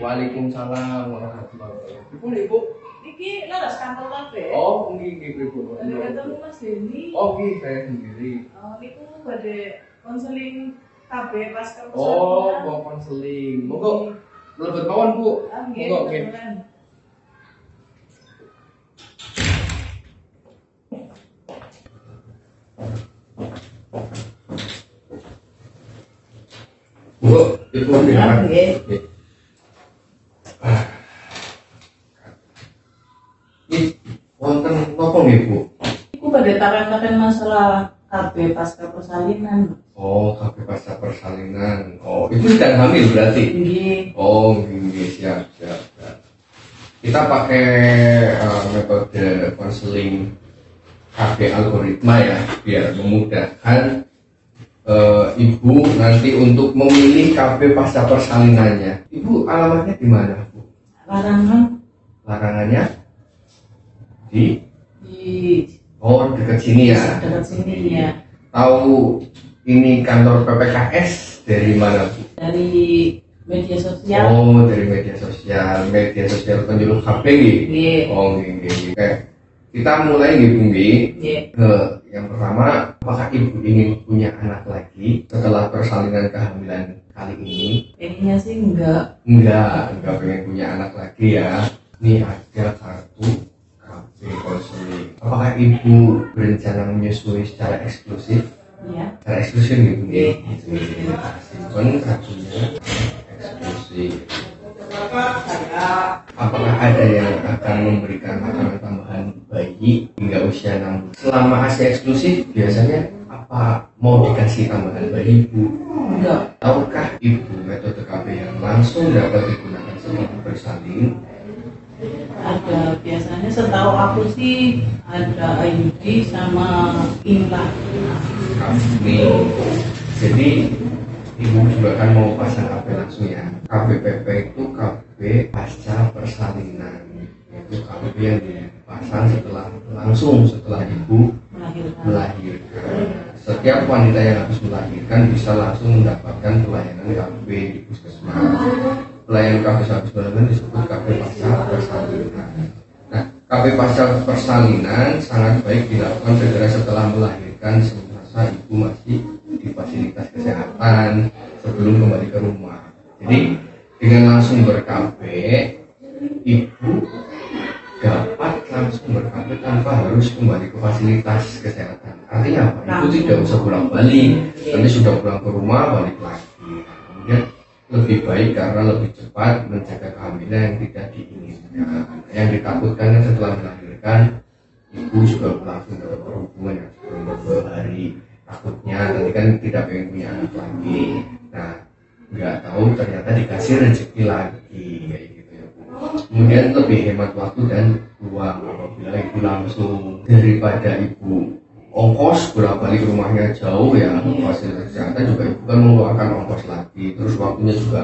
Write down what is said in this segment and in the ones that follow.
Waalaikumsalam warahmatullahi wabarakatuh. Ibu. Iki laras kantor kabeh. Oh, nggih Ibu. Ada ketemu Mas Denny. Oh, nggih saya sendiri. Oh, niku badhe konseling KB pasca persalinan. Oh, mau konseling. Monggo mlebet mawon, Bu. Nggih, Monggo nggih. Bu, Ibu silakan. Nggih. Wonten napa nggih, Bu? Iku badhe taran-taran masalah KB pasca persalinan. Oh, KB pasca persalinan. Oh, Ibu sedang hamil berarti? Nggih. Oh, nggih, siap. Kita pakai metode konseling KB algoritma ya, biar memudahkan Ibu nanti untuk memilih KB pasca persalinannya. Ibu alamatnya di mana, Bu? Larangannya di dekat sini ya. Dekat sini ya. Tahu ini kantor PPKS dari mana, Bu? Dari media sosial. Oh, dari media sosial penjuru KB nggih. Nggih. Oh, nggih. Oke. Kita mulai nggih, Bu nggih. Nggih. Yang pertama, apakah Ibu ingin punya anak lagi setelah persalinan kehamilan kali ini? Pengennya sih enggak. Enggak pengen punya anak lagi ya. Ini ada kartu KB konseling. Apakah Ibu berencana menyusui secara eksklusif? Iya. Secara eksklusif gitu Iya. Simpan kartunya eksklusif. Apakah ada yang akan memberikan makanan tambahan bayi hingga usia 6 bulan? Selama ASI eksklusif biasanya apa mau dikasih tambahan bayi, Bu? Enggak. Tahukah Ibu metode KB yang langsung dapat digunakan setelah bersalin? Ada, biasanya setahu aku sih ada IUD sama implan. Nih, jadi Ibu juga kan mau pasang KB langsung ya. KBPP itu KB pasca persalinan. Itu KB yang dipasang setelah Ibu melahirkan. Setiap wanita yang habis melahirkan bisa langsung mendapatkan pelayanan KB di puskesmas. Pelayanan KB habis melahirkan disebut KB pasca persalinan. Nah, KB pasca persalinan sangat baik dilakukan segera setelah melahirkan semasa Ibu masih di fasilitas kesehatan sebelum kembali ke rumah. Jadi dengan langsung ber-KB, Ibu dapat langsung ber-KB tanpa harus kembali ke fasilitas kesehatan. Artinya apa? Ibu tidak usah bolak-balik, nanti sudah pulang ke rumah balik lagi. Kemudian lebih baik karena lebih cepat menjaga kehamilan yang tidak diinginkan. Yang ditakutkan setelah melahirkan, Ibu juga langsung dapat berhubungan yang sebelum beberapa hari. Takutnya nanti kan tidak pengen punya anak lagi. Nah, nggak tahu ternyata dikasih rezeki lagi kayak gitu ya, Bu. Kemudian lebih hemat waktu dan uang apabila Ibu langsung, daripada Ibu ongkos bolak-balik rumahnya jauh ya, fasilitas kesehatan juga Ibu kan mengeluarkan ongkos lagi, terus waktunya juga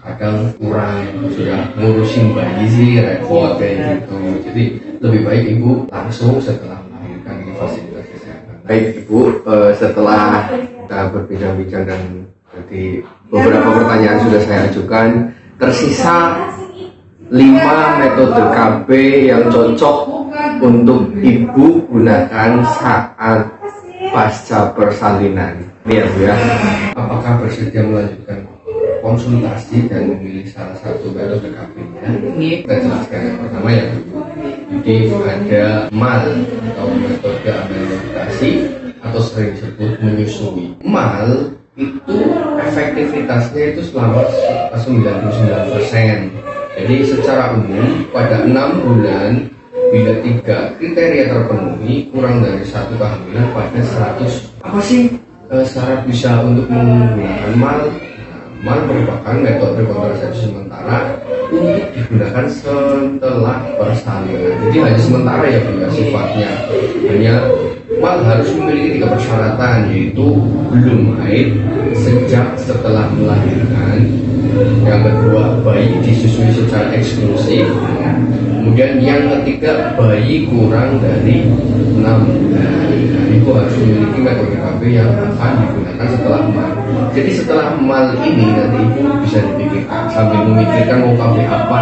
kadang kurang, sudah ngurusin bayi sih repot kayak gitu. Jadi lebih baik Ibu langsung setelah melahirkan di fasilitas kesehatan. Baik Ibu, setelah kita berbincang-bincang dan jadi beberapa pertanyaan sudah saya ajukan, tersisa 5 metode KB yang cocok untuk Ibu gunakan saat pasca persalinan. Ini ya, Bu ya. Apakah bersedia melanjutkan konsultasi dan memilih salah satu metode KB-nya? Kita jelaskan yang pertama ya, Bu. Jadi ada MAL atau metode ameliorasi atau sering disebut menyusui. MAL itu efektivitasnya itu selama 99%. Jadi secara umum pada 6 bulan bila 3 kriteria terpenuhi kurang dari 1 kehamilan pada 100. Apa sih syarat bisa untuk menggunakan MAL? MAL merupakan metode kontrasepsi sementara untuk digunakan setelah persalinan. Jadi hanya sementara ya, Bu, sifatnya. Hanya MAL harus memiliki 3 persyaratan, yaitu belum haid sejak setelah melahirkan, Yang kedua, bayi disusui secara eksklusif. Kemudian yang ketiga, bayi kurang dari 6 bulan. Nah, itu harus memiliki metode KB yang akan digunakan setelah emal. Jadi setelah emal ini nanti ibu bisa dipikirkan sambil memikirkan mau KB apa.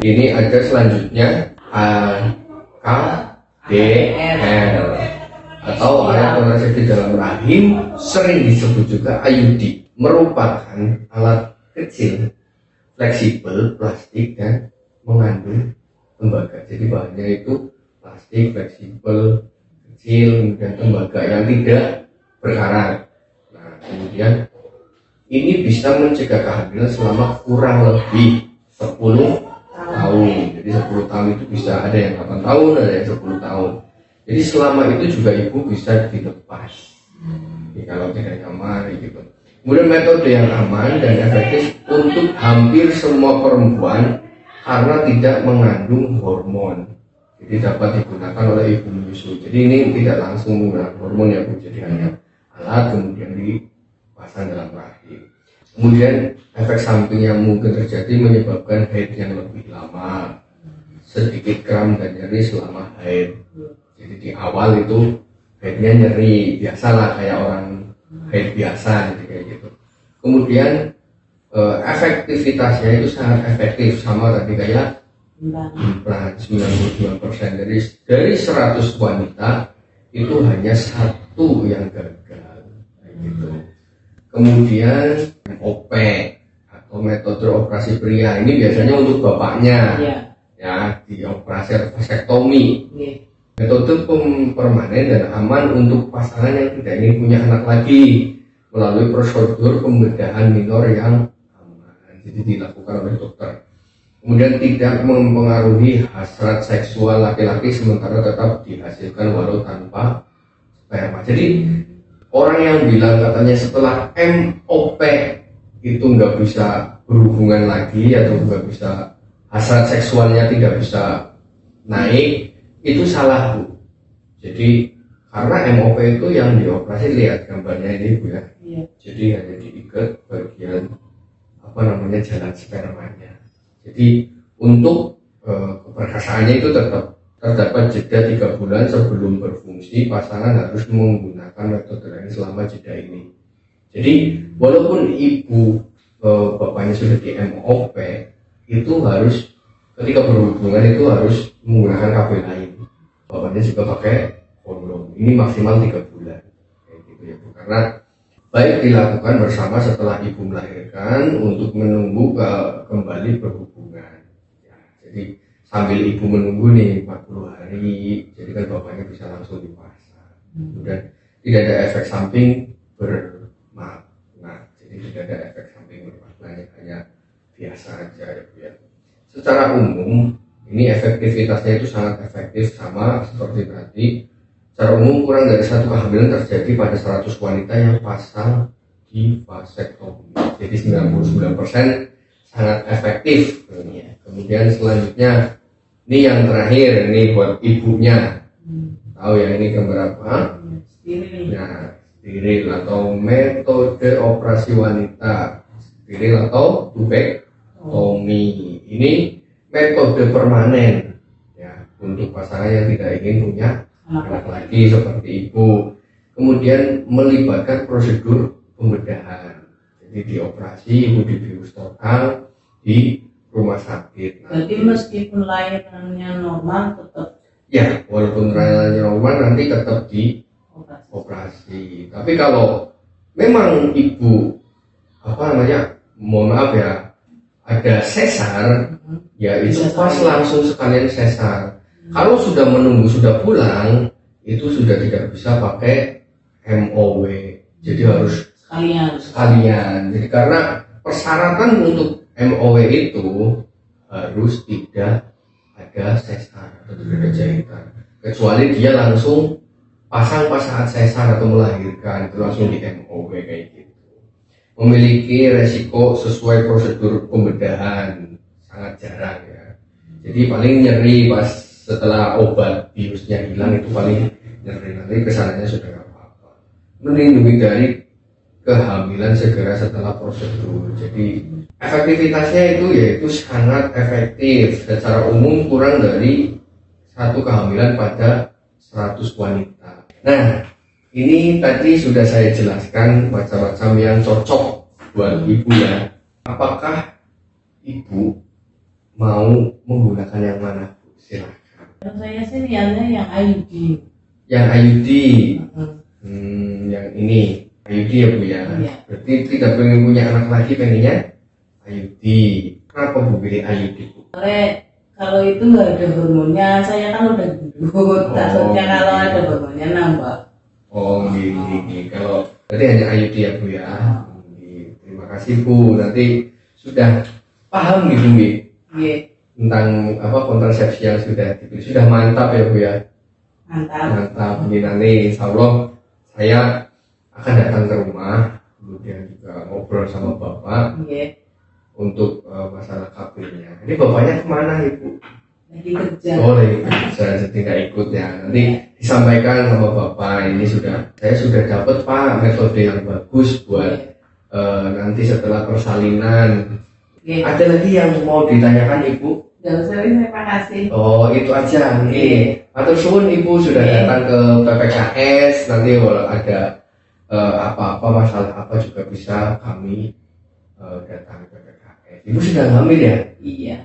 Ini ada selanjutnya AKDL atau alat kontrasepsi dalam rahim, sering disebut juga IUD, merupakan alat kecil, fleksibel, plastik dan mengandung tembaga. Jadi bahannya itu plastik, fleksibel, kecil, dan tembaga yang tidak berkarat. Nah, kemudian ini bisa mencegah kehamilan selama kurang lebih 10 tahun. Jadi 10 tahun itu bisa ada yang 8 tahun, ada yang 10 tahun. Jadi selama itu juga ibu bisa dilepas. Jadi kalau tidak nyaman gitu. Kemudian metode yang aman dan efektif untuk hampir semua perempuan karena tidak mengandung hormon. Jadi dapat digunakan oleh ibu menyusui. Jadi ini tidak langsung menggunakan hormon ya Bu. Jadi hanya alat kemudian dipasang dalam rahim. Kemudian efek samping yang mungkin terjadi menyebabkan haid yang lebih lama, sedikit kram dan nyeri selama haid. Jadi di awal itu haidnya nyeri, biasalah kayak orang haid biasa jadi kayak gitu. Kemudian efektivitasnya itu sangat efektif, sama tadi kayak implan 99%. Dari 100 wanita itu hanya 1 yang gagal kayak gitu. Kemudian MOP atau metode operasi pria ini biasanya untuk bapaknya, ya di operasi vasektomi. Metode permanen dan aman untuk pasangan yang tidak ingin punya anak lagi melalui prosedur pembedahan minor yang aman. Jadi dilakukan oleh dokter. Kemudian tidak mempengaruhi hasrat seksual laki-laki sementara tetap dihasilkan walau tanpa sperma. Jadi orang yang bilang katanya setelah MOP itu nggak bisa berhubungan lagi atau nggak bisa, hasrat seksualnya tidak bisa naik, itu salah Bu. Jadi karena MOP itu yang dioperasi, lihat gambarnya ini Bu ya. Jadi hanya diikat bagian jalan spermanya. Jadi untuk keperkasaannya itu tetap terdapat jeda 3 bulan sebelum berfungsi. Pasangan harus menggunakan metode lain selama jeda ini. Jadi walaupun ibu bapaknya sudah di MOP, itu harus ketika berhubungan itu harus menggunakan KB lain. Bapaknya juga pakai kondom. Ini maksimal 3 bulan. Kayak gitu ya Bu. Karena baik dilakukan bersama setelah ibu melahirkan untuk menunggu kembali berhubungan. Ya, jadi sambil ibu menunggu nih 40 hari, jadi kan bapaknya bisa langsung dipasang. Dan tidak ada efek samping bermakna. Jadi tidak ada efek samping bermakna, hanya biasa aja ya. Secara umum ini efektivitasnya itu sangat efektif, sama seperti tadi. Secara umum kurang dari 1 kehamilan terjadi pada 100 wanita yang pasang di vasektomi. Jadi 99% sangat efektif. Kemudian selanjutnya ini yang terakhir, ini buat ibunya. Tahu ya ini gambar apa? Nah, steril atau metode operasi wanita, steril atau tubektomi. Ini metode permanen ya untuk pasangan yang tidak ingin punya anak lagi seperti ibu. Kemudian melibatkan prosedur pembedahan. Jadi dioperasi, ibu dibius total di rumah sakit. Berarti meskipun lahirannya normal tetap? Ya, walaupun lahirannya normal nanti tetap di operasi. Tapi kalau memang ibu mohon maaf ya, ada sesar, ya itu pas langsung sekalian sesar. Kalau sudah menunggu, sudah pulang, itu sudah tidak bisa pakai MOW. Jadi harus sekalian. Jadi karena persyaratan untuk MOW itu harus tidak ada sesar atau tidak ada jahitan. Kecuali dia langsung pasang pas saat sesar atau melahirkan, itu langsung di MOW kayak gitu. Memiliki resiko sesuai prosedur pembedahan sangat jarang ya. Jadi paling nyeri pas setelah obat biusnya hilang, itu paling nyeri, nanti kesananya sudah nggak apa-apa. Melindungi dari kehamilan segera setelah prosedur. Jadi efektivitasnya itu yaitu sangat efektif. Secara umum kurang dari 1 kehamilan pada 100 wanita. Nah, ini tadi sudah saya jelaskan macam-macam yang cocok buat ibu ya. Apakah ibu mau menggunakan yang mana, Bu? Silahkan. Kalau saya sih lihatnya yang IUD. Yang IUD, yang ini IUD ya Bu ya. Iya. Berarti tidak pengen punya anak lagi, pengennya IUD. Kenapa Bu pilih IUD, Bu? Kalau itu nggak ada hormonnya, saya kan udah gendut. Takutnya kalau ada hormonnya nambah. Oh, gini. Kalau berarti hanya IUD ya Bu ya. Terima kasih Bu. Nanti sudah paham gitu Bu Iya. tentang kontrasepsi yang sudah dipilih. Sudah mantap ya Bu ya. Mantap. Ini nanti insya Allah saya akan datang ke rumah, kemudian juga ngobrol sama Bapak Iya. untuk masalah KB-nya. Ini Bapaknya kemana Ibu? Lagi kerja. Oh, lagi kerja, jadi nggak ikut ya. Nanti disampaikan sama Bapak. Ini saya sudah dapat Pak metode yang bagus buat nanti setelah persalinan. Iya. Ada lagi yang mau ditanyakan Ibu? Nggak usah, terima kasih. Oh, itu aja. Oke. Matur suwun Ibu sudah datang ke PPKS. Nanti kalau ada apa-apa masalah apa juga bisa kami datang ke PPKS. Ibu sudah hamil ya? Iya.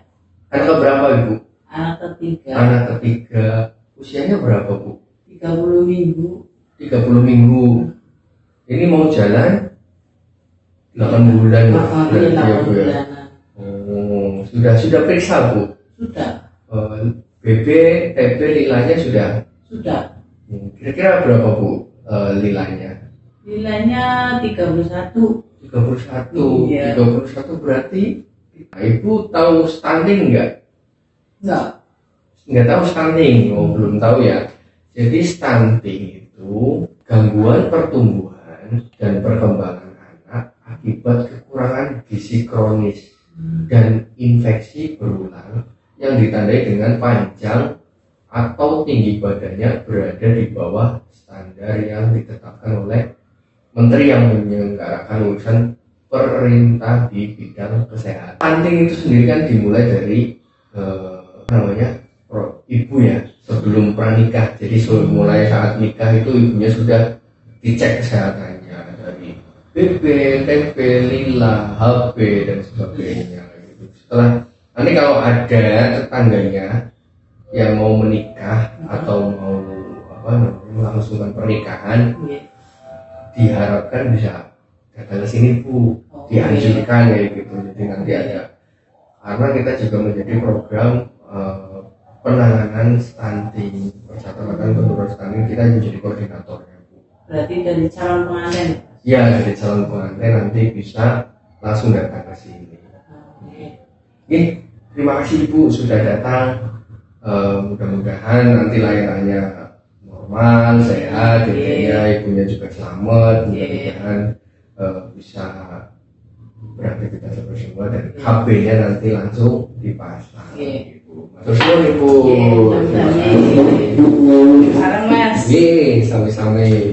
Anak berapa Ibu? Anak Anak ketiga. Usianya berapa Bu? 30 minggu. 30 minggu. Ini mau jalan 8 bulan ya? Berarti ya Bu ya? Oh, sudah periksa Bu? Sudah. BB, TB, lilanya sudah? Sudah. Kira-kira berapa Bu lilanya? Nilainya 31. 31. Iya. 31 berarti Ibu tahu stunting enggak? Enggak tahu stunting. Oh, belum tahu ya. Jadi stunting itu gangguan pertumbuhan dan perkembangan anak akibat kekurangan gizi kronis dan infeksi berulang yang ditandai dengan panjang atau tinggi badannya berada di bawah standar yang ditetapkan oleh Menteri yang menyelenggarakan urusan perintah di bidang kesehatan. Stunting itu sendiri kan dimulai dari ibu ya sebelum pranikah. Jadi mulai saat nikah itu ibunya sudah dicek kesehatannya dari BB, TB, lila, HB dan sebagainya. Setelah nanti kalau ada tetangganya yang mau menikah atau mau melangsungkan pernikahan, diharapkan bisa datang ke sini Bu, dianjurkan ya gitu. Jadi nanti ada, karena kita juga menjadi program penanganan stunting, percatatan penurunan stunting, kita menjadi koordinatornya Bu. Berarti dari calon pengantin? Ya, dari calon pengantin nanti bisa langsung datang ke sini. Terima kasih Ibu sudah datang. Mudah-mudahan nanti lahirannya normal, sehat, ibunya juga selamat. Mudah-mudahan bisa beraktivitas seperti semua dan HP-nya nanti langsung dipasang. Terus Ibu. Sekarang Mas. Sami-sami.